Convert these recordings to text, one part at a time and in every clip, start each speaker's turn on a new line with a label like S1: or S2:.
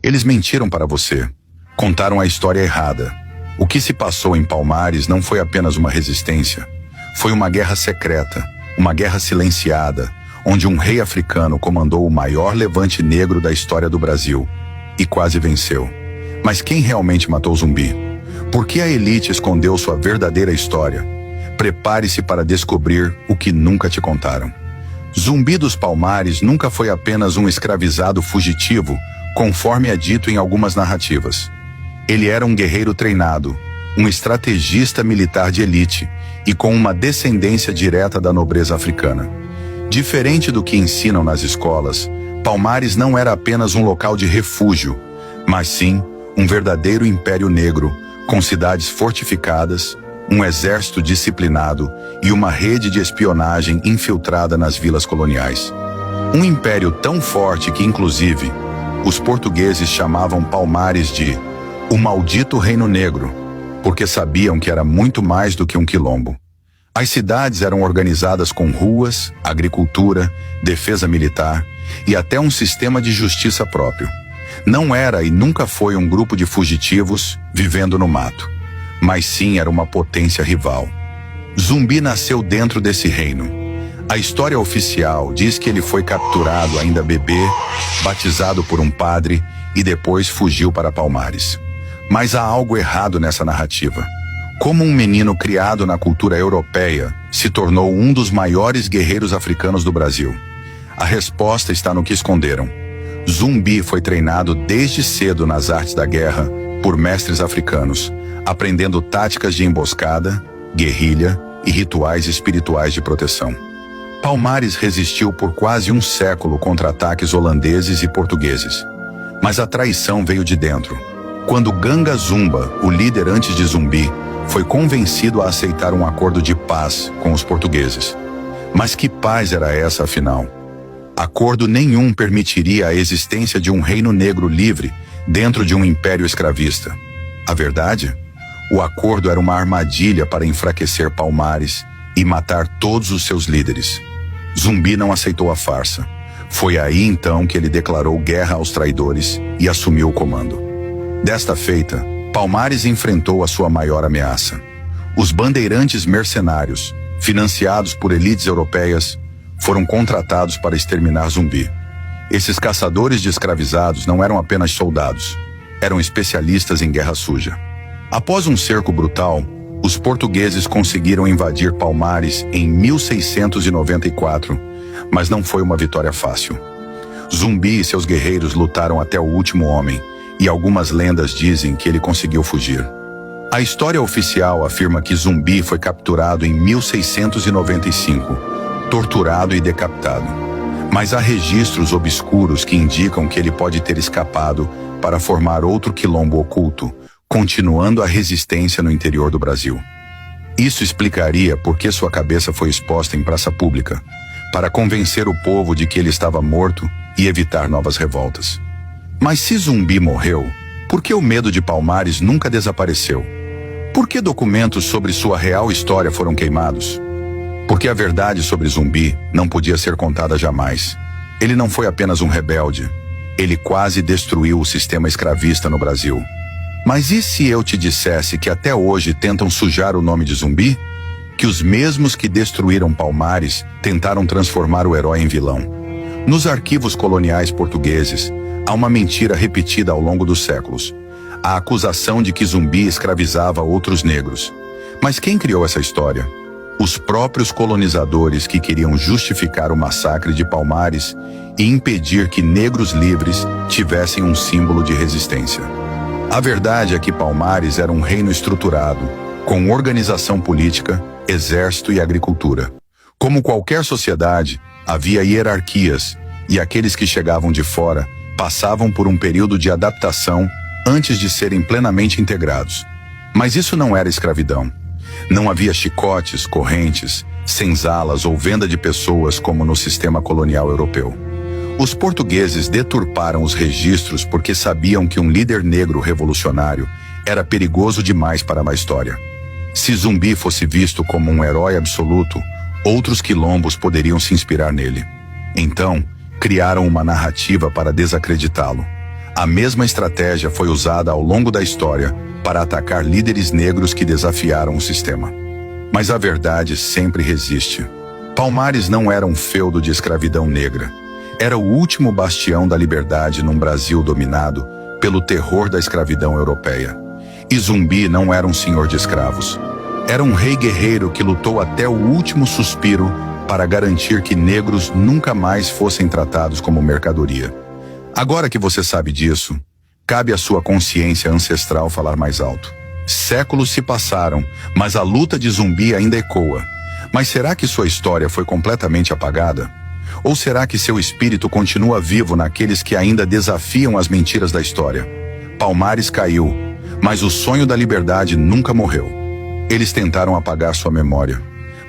S1: Eles mentiram para você. Contaram a história errada. O que se passou em Palmares não foi apenas uma resistência. Foi uma guerra secreta, uma guerra silenciada, onde um rei africano comandou o maior levante negro da história do Brasil. E quase venceu. Mas quem realmente matou Zumbi? Por que a elite escondeu sua verdadeira história? Prepare-se para descobrir o que nunca te contaram. Zumbi dos Palmares nunca foi apenas um escravizado fugitivo, conforme é dito em algumas narrativas. Ele era um guerreiro treinado, um estrategista militar de elite e com uma descendência direta da nobreza africana. Diferente do que ensinam nas escolas, Palmares não era apenas um local de refúgio, mas sim um verdadeiro império negro, com cidades fortificadas, um exército disciplinado e uma rede de espionagem infiltrada nas vilas coloniais. Um império tão forte que, inclusive, os portugueses chamavam Palmares de o Maldito Reino Negro, porque sabiam que era muito mais do que um quilombo. As cidades eram organizadas com ruas, agricultura, defesa militar e até um sistema de justiça próprio. Não era e nunca foi um grupo de fugitivos vivendo no mato, mas sim era uma potência rival. Zumbi nasceu dentro desse reino. A história oficial diz que ele foi capturado ainda bebê, batizado por um padre e depois fugiu para Palmares. Mas há algo errado nessa narrativa. Como um menino criado na cultura europeia se tornou um dos maiores guerreiros africanos do Brasil? A resposta está no que esconderam. Zumbi foi treinado desde cedo nas artes da guerra por mestres africanos, aprendendo táticas de emboscada, guerrilha e rituais espirituais de proteção. Palmares resistiu por quase um século contra ataques holandeses e portugueses. Mas a traição veio de dentro. Quando Ganga Zumba, o líder antes de Zumbi, foi convencido a aceitar um acordo de paz com os portugueses. Mas que paz era essa, afinal? Acordo nenhum permitiria a existência de um reino negro livre dentro de um império escravista. A verdade? O acordo era uma armadilha para enfraquecer Palmares e matar todos os seus líderes. Zumbi não aceitou a farsa. Foi aí então que ele declarou guerra aos traidores e assumiu o comando. Desta feita, Palmares enfrentou a sua maior ameaça. Os bandeirantes mercenários, financiados por elites europeias, foram contratados para exterminar Zumbi. Esses caçadores de escravizados não eram apenas soldados, eram especialistas em guerra suja. Após um cerco brutal, os portugueses conseguiram invadir Palmares em 1694, mas não foi uma vitória fácil. Zumbi e seus guerreiros lutaram até o último homem, e algumas lendas dizem que ele conseguiu fugir. A história oficial afirma que Zumbi foi capturado em 1695, torturado e decapitado. Mas há registros obscuros que indicam que ele pode ter escapado para formar outro quilombo oculto, continuando a resistência no interior do Brasil. Isso explicaria por que sua cabeça foi exposta em praça pública, para convencer o povo de que ele estava morto e evitar novas revoltas. Mas se Zumbi morreu, por que o medo de Palmares nunca desapareceu? Por que documentos sobre sua real história foram queimados? Porque a verdade sobre Zumbi não podia ser contada jamais. Ele não foi apenas um rebelde. Ele quase destruiu o sistema escravista no Brasil. Mas e se eu te dissesse que até hoje tentam sujar o nome de Zumbi? Que os mesmos que destruíram Palmares tentaram transformar o herói em vilão. Nos arquivos coloniais portugueses, há uma mentira repetida ao longo dos séculos. A acusação de que Zumbi escravizava outros negros. Mas quem criou essa história? Os próprios colonizadores que queriam justificar o massacre de Palmares e impedir que negros livres tivessem um símbolo de resistência. A verdade é que Palmares era um reino estruturado, com organização política, exército e agricultura. Como qualquer sociedade, havia hierarquias, e aqueles que chegavam de fora passavam por um período de adaptação antes de serem plenamente integrados. Mas isso não era escravidão. Não havia chicotes, correntes, senzalas ou venda de pessoas como no sistema colonial europeu. Os portugueses deturparam os registros porque sabiam que um líder negro revolucionário era perigoso demais para uma história. Se Zumbi fosse visto como um herói absoluto, outros quilombos poderiam se inspirar nele. Então, criaram uma narrativa para desacreditá-lo. A mesma estratégia foi usada ao longo da história para atacar líderes negros que desafiaram o sistema. Mas a verdade sempre resiste. Palmares não era um feudo de escravidão negra. Era o último bastião da liberdade num Brasil dominado pelo terror da escravidão europeia. E Zumbi não era um senhor de escravos. Era um rei guerreiro que lutou até o último suspiro para garantir que negros nunca mais fossem tratados como mercadoria. Agora que você sabe disso, cabe à sua consciência ancestral falar mais alto. Séculos se passaram, mas a luta de Zumbi ainda ecoa. Mas será que sua história foi completamente apagada? Ou será que seu espírito continua vivo naqueles que ainda desafiam as mentiras da história? Palmares caiu, mas o sonho da liberdade nunca morreu. Eles tentaram apagar sua memória.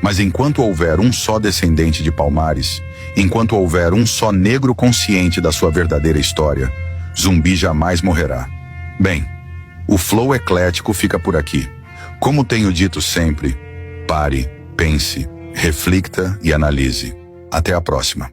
S1: Mas enquanto houver um só descendente de Palmares, enquanto houver um só negro consciente da sua verdadeira história, Zumbi jamais morrerá. Bem, o Flow Eclético fica por aqui. Como tenho dito sempre, pare, pense, reflita e analise. Até a próxima.